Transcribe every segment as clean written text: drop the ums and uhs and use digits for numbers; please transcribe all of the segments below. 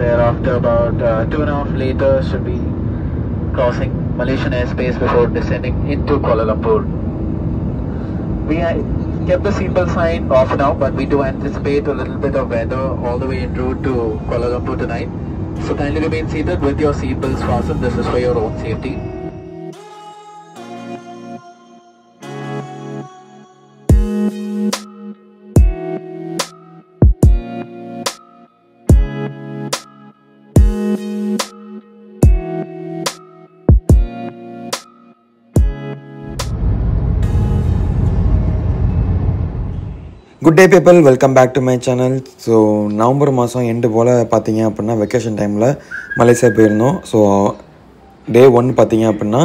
Thereafter, about 2.5 later, should be crossing Malaysian airspace before descending into Kuala Lumpur. We kept the seatbelt sign off now, but we do anticipate a little bit of weather all the way en route to Kuala Lumpur tonight. So kindly remain seated with your seatbelts fastened. This is for your own safety. Good day people, welcome back to my channel. So November மாதம் end போல் பார்த்தீங்க அப்படின்னா vacation டைமில் Malaysia போயிருந்தோம். So day 1 பார்த்தீங்க அப்படின்னா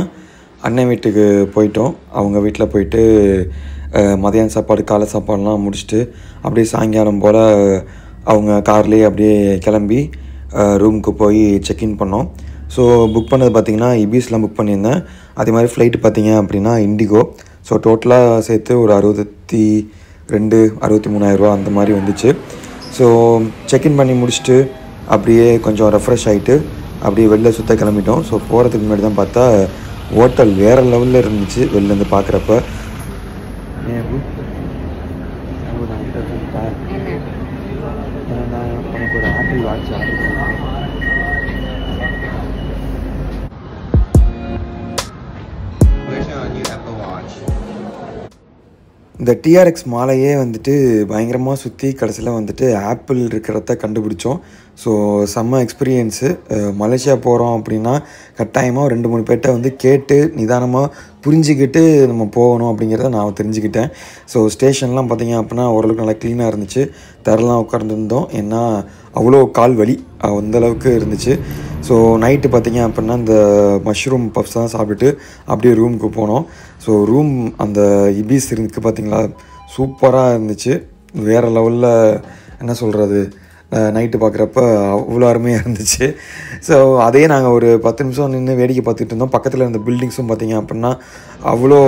அண்ணன் வீட்டுக்கு போயிட்டோம். அவங்க வீட்டில் போயிட்டு மதியான சாப்பாடு காலை சாப்பாடுலாம் முடிச்சுட்டு அப்படியே சாயங்காலம் போல் அவங்க கார்லேயே அப்படியே கிளம்பி ரூமுக்கு போய் செக்இன் பண்ணோம். ஸோ புக் பண்ணது பார்த்திங்கன்னா இபீஸ்லாம் புக் பண்ணியிருந்தேன். அதே மாதிரி ஃப்ளைட்டு பார்த்தீங்க அப்படின்னா இண்டிகோ. ஸோ டோட்டலாக சேர்த்து ஒரு 63,000 அந்த மாதிரி வந்துச்சு. ஸோ செக்இன் பண்ணி முடிச்சுட்டு அப்படியே கொஞ்சம் ரெஃப்ரெஷ் ஆகிட்டு அப்படியே வெளில சுற்ற கிளம்பிட்டோம். ஸோ போகிறதுக்கு முன்னாடி தான் பார்த்தா ஹோட்டல் வேறு லெவலில் இருந்துச்சு வெளிலேருந்து பார்க்குறப்ப. எனக்கு ஒரு ஆப்பிள் வாட்ச் ஆர்டர் பண்ணேன். இந்த டிஆர்எக்ஸ் மாலையே வந்துட்டு பயங்கரமாக சுற்றி கடைசியில் வந்துட்டு ஆப்பிள் இருக்கிறத கண்டுபிடிச்சோம். ஸோ செம்ம எக்ஸ்பீரியன்ஸு. மலேசியா போகிறோம் அப்படின்னா கட்டாயமாக 2-3 பேர்ட்ட வந்து கேட்டு நிதானமாக புரிஞ்சுக்கிட்டு நம்ம போகணும் அப்படிங்கிறத நான் தெரிஞ்சுக்கிட்டேன். ஸோ ஸ்டேஷன்லாம் பார்த்திங்க அப்படின்னா ஓரளவுக்கு நல்லா க்ளீனாக இருந்துச்சு. தரலாம் உட்காந்துருந்தோம், ஏன்னா அவ்வளோ கால் வலி அந்தளவுக்கு இருந்துச்சு. ஸோ நைட்டு பார்த்திங்க அப்படின்னா இந்த மஷ்ரூம் பப்ஸ் தான் சாப்பிட்டுட்டு அப்படியே ரூமுக்கு போனோம். ஸோ ரூம் அந்த இபீஸ் இருக்குது பார்த்திங்களா, சூப்பராக இருந்துச்சு. வேறு லெவலில் என்ன சொல்கிறது, நைட்டு பார்க்குறப்ப அவ்வளோ அருமையாக இருந்துச்சு. ஸோ அதே நாங்கள் ஒரு 10 நிமிஷம் நின்று வேடிக்கை பார்த்துட்டு இருந்தோம். பக்கத்தில் இருந்த பில்டிங்ஸும் பார்த்திங்க அப்படின்னா அவ்வளோ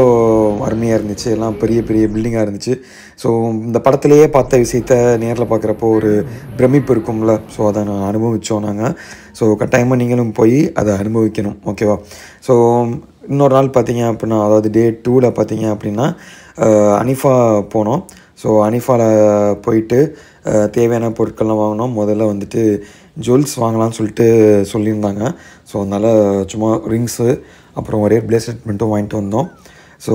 அருமையாக இருந்துச்சு. எல்லாம் பெரிய பெரிய பில்டிங்காக இருந்துச்சு. ஸோ இந்த படத்துலையே பார்த்த விஷயத்த நேரில் பார்க்குறப்போ ஒரு பிரமிப்பு இருக்கும்ல, ஸோ அதை நான் அனுபவித்தோம் நாங்கள். ஸோ கட்டாயமாக நீங்களும் போய் அதை அனுபவிக்கணும், ஓகேவா? ஸோ இன்னொரு நாள் பார்த்திங்க அப்படின்னா, அதாவது டே 2ல் பார்த்திங்க அப்படின்னா அனிஃபா போனோம். ஸோ அனிஃபாவில் போயிட்டு தேவையான பொருட்கள்லாம் வாங்கினோம். முதல்ல வந்துட்டு ஜுவல்ஸ் வாங்கலாம்னு சொல்லியிருந்தாங்க. ஸோ அதனால் சும்மா ரிங்ஸு அப்புறம் ஒரே ப்ளேஸ்லெட் மட்டும் வாங்கிட்டு வந்தோம். ஸோ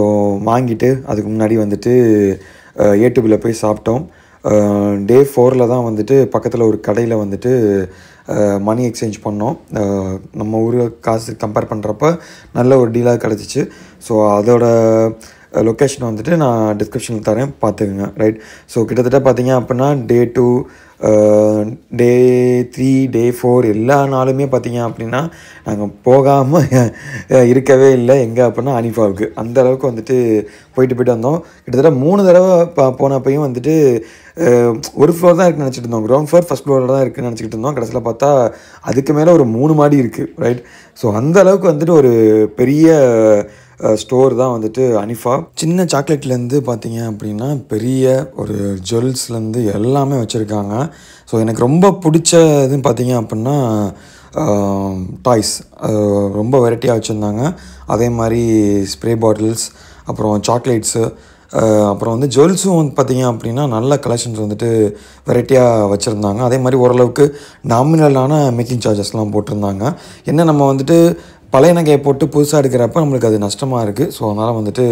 வாங்கிட்டு அதுக்கு முன்னாடி வந்துட்டு ஏடிபியில் போய் சாப்பிட்டோம். டே 4ல் தான் வந்துட்டு பக்கத்தில் ஒரு கடையில் வந்துட்டு மணி எக்ஸ்சேஞ்ச் பண்ணோம். நம்ம ஊர் காசு கம்பேர் பண்ணுறப்ப நல்ல ஒரு டீலாக கிடச்சிச்சு. ஸோ அதோட லொக்கேஷன் வந்துட்டு நான் டிஸ்கிரிப்ஷனில் தரேன், பார்த்துக்குங்க, ரைட்? ஸோ கிட்டத்தட்ட பார்த்தீங்க அப்படின்னா டே 2, டே 3, டே 4 எல்லா நாளுமே பார்த்தீங்க அப்படின்னா நாங்கள் போகாமல் இருக்கவே இல்லை. எங்கே அப்படின்னா அனிஃபாவுக்கு அந்த அளவுக்கு வந்துட்டு போயிட்டு வந்தோம். கிட்டத்தட்ட 3 தடவை போனப்பையும் வந்துட்டு ஒரு ஃப்ளோர் தான் இருக்குன்னு நினச்சிட்டு இருந்தோம். கிரவுண்ட் ஃப்ளோர் ஃபஸ்ட் ஃப்ளோரில் தான் இருக்குதுன்னு நினச்சிக்கிட்டு இருந்தோம். கடைசியில் பார்த்தா அதுக்கு மேலே ஒரு 3 மாடி இருக்குது, ரைட்? ஸோ அந்த அளவுக்கு வந்துட்டு ஒரு பெரிய ஸ்டோர் தான் வந்துட்டு அனிஃபா. சின்ன சாக்லேட்லேருந்து பார்த்தீங்க அப்படின்னா பெரிய ஒரு ஜுவல்ஸ்லேருந்து எல்லாமே வச்சுருக்காங்க. ஸோ எனக்கு ரொம்ப பிடிச்ச இதுன்னு பார்த்தீங்க அப்படின்னா டாய்ஸ் ரொம்ப வெரைட்டியாக வச்சுருந்தாங்க. அதே மாதிரி ஸ்ப்ரே பாட்டில்ஸ், அப்புறம் சாக்லேட்ஸு, அப்புறம் வந்து ஜுவல்ஸும் வந்து பார்த்திங்க அப்படின்னா நல்ல கலெக்ஷன்ஸ் வந்துட்டு வெரைட்டியாக வச்சுருந்தாங்க. அதே மாதிரி ஓரளவுக்கு நாமினலான மேக்கிங் சார்ஜஸ்லாம் போட்டிருந்தாங்க. என்ன நம்ம வந்துட்டு பழைய நகையை போட்டு புதுசாக எடுக்கிறப்ப நம்மளுக்கு அது நஷ்டமாக இருக்குது. ஸோ அதனால் வந்துட்டு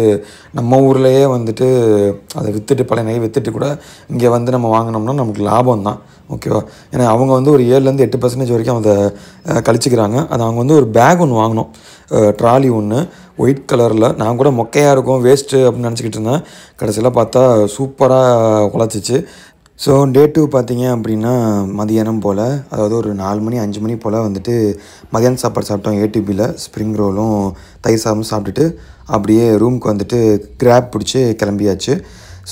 நம்ம ஊர்லேயே வந்துட்டு அதை விற்றுட்டு பழைய நகையை விற்றுட்டு கூட இங்கே வந்து நம்ம வாங்கினோம்னா நமக்கு லாபம் தான், ஓகேவா? ஏன்னா அவங்க வந்து ஒரு 7-8% வரைக்கும் அதை கழிச்சிக்கிறாங்க. அது அவங்க வந்து ஒரு பேக் ஒன்று வாங்கினோம், ட்ராலி ஒன்று ஒயிட் கலரில். நான் கூட மொக்கையாக இருக்கும், வேஸ்ட்டு அப்படின்னு நினச்சிக்கிட்டு இருந்தேன். கடைசியில் பார்த்தா சூப்பராக உழைச்சிச்சு. ஸோ டே 2 பார்த்தீங்க அப்படின்னா மதியானம் போல், அதாவது ஒரு 4 மணி 5 மணி போல் வந்துட்டு மதியானம் சாப்பாடு சாப்பிட்டோம். ஏடிபியில் ஸ்ப்ரிங் ரோலும் தயிர் சாதமும் சாப்பிட்டுட்டு அப்படியே ரூமுக்கு வந்துட்டு கிராப் பிடிச்சி கிளம்பியாச்சு.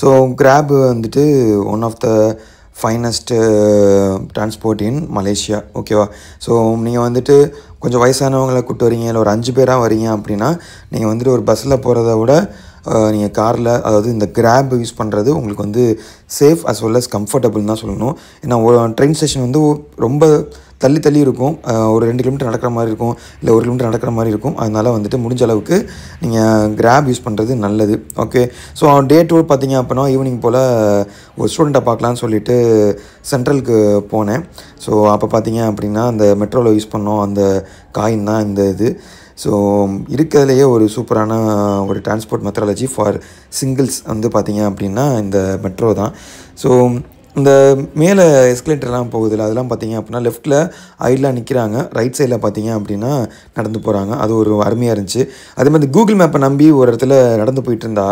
ஸோ கிராப் வந்துட்டு one of the finest transport in Malaysia, ஓகேவா? ஸோ நீங்கள் வந்துட்டு கொஞ்சம் வயசானவங்களை கூப்பிட்டு வரீங்க, இல்லை ஒரு 5 பேராக வரீங்க அப்படின்னா நீங்கள் வந்துட்டு ஒரு பஸ்ஸில் போகிறத விட நீங்கள் காரில், அதாவது இந்த கிராப் யூஸ் பண்ணுறது உங்களுக்கு வந்து safe as well as comfortable தான் சொல்லணும். ஏன்னா ட்ரெயின் ஸ்டேஷன் வந்து ரொம்ப தள்ளி தள்ளி இருக்கும். ஒரு 2 கிலோமீட்டர் நடக்கிற மாதிரி இருக்கும், இல்லை 1 கிலோமீட்டர் நடக்கிற மாதிரி இருக்கும். அதனால் வந்துட்டு முடிஞ்ச அளவுக்கு நீங்கள் கிராப் யூஸ் பண்ணுறது நல்லது. ஓகே, ஸோ டே டூர் பார்த்தீங்க அப்படின்னா ஈவினிங் போல் ஒரு ஸ்டூடெண்ட்டை பார்க்கலான்னு சொல்லிட்டு சென்ட்ரலுக்கு போனேன். ஸோ அப்போ பார்த்தீங்க அப்படின்னா அந்த மெட்ரோவில் யூஸ் பண்ணோம் அந்த காயின் தான் இந்த இது. ஸோ இருக்கிறதுலையே ஒரு சூப்பரான ஒரு டிரான்ஸ்போர்ட் மெத்தடாலஜி ஃபார் சிங்கிள்ஸ் வந்து பார்த்திங்க அப்படின்னா இந்த மெட்ரோ தான். ஸோ இந்த மேலே எஸ்கலேட்டர்லாம் போகுதில்ல, அதெல்லாம் பார்த்திங்க அப்படின்னா லெஃப்ட்டில் ஐடில் நிற்கிறாங்க, ரைட் சைடில் பார்த்திங்க அப்படின்னா நடந்து போகிறாங்க. அது ஒரு அருமையாக இருந்துச்சு. அதே மாதிரி கூகுள் மேப்பை நம்பி ஒரு இடத்துல நடந்து போயிட்டு இருந்தா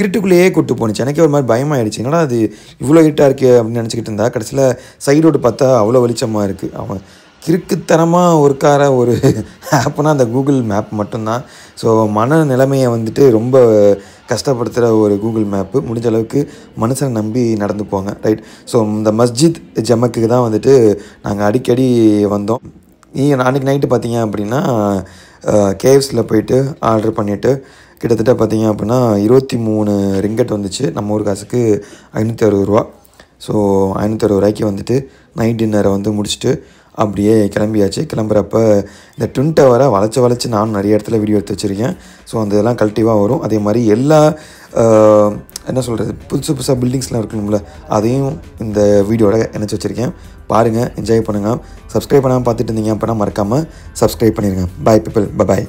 இருட்டுக்குள்ளேயே கூப்பிட்டு போணுச்சு. எனக்கே ஒரு மாதிரி பயமாகிடுச்சு, என்னடா அது இவ்வளோ இருட்டாக இருக்கே அப்படின்னு நினச்சிக்கிட்டு இருந்தா கடைசியில் சைடு ரோடு பார்த்தா அவ்வளோ வெளிச்சமாக இருக்குது. அவன் கிறுக்குத்தனமாக ஒரு ஆப்னா அந்த கூகுள் மேப் மட்டும்தான். ஸோ மன நிலைமையை வந்துட்டு ரொம்ப கஷ்டப்படுத்துகிற ஒரு கூகுள் மேப்பு. முடிஞ்ச அளவுக்கு மனுஷனை நம்பி நடந்து போங்க, ரைட். ஸோ இந்த மஸ்ஜித் ஜமக்குக்கு தான் வந்துட்டு நாங்கள் அடிக்கடி வந்தோம். அன்றைக்கி நைட்டு பார்த்தீங்க அப்படின்னா கேஎஃப்சியில் போயிட்டு ஆர்டர் பண்ணிவிட்டு கிட்டத்தட்ட பார்த்தீங்க அப்படின்னா 23 ரிங்கட் வந்துச்சு. நம்ம ஊர் காசுக்கு 560 ரூபா. ஸோ 560 ரூபாய்க்கு வந்துட்டு நைட் டின்னரை வந்து முடிச்சுட்டு அப்படியே கிளம்பியாச்சு. கிளம்புறப்ப இந்த ட்வின் டவரை வளைச்சி நானும் நிறைய இடத்துல வீடியோ எடுத்து வச்சுருக்கேன். ஸோ அந்த இதெல்லாம் கல்ட்டிவாக வரும். அதே மாதிரி எல்லா என்ன சொல்கிறது புதுசாக பில்டிங்ஸ்லாம் இருக்கணும்ல, அதையும் இந்த வீடியோட இணைச்சி வச்சுருக்கேன். பாருங்கள், என்ஜாய் பண்ணுங்கள். சப்ஸ்கிரைப் பண்ணாமல் பார்த்துட்டு இருந்தீங்க அப்படின்னா மறக்காமல் சப்ஸ்கிரைப் பண்ணிடுங்க. பாய் பீப்பிள், பாய்.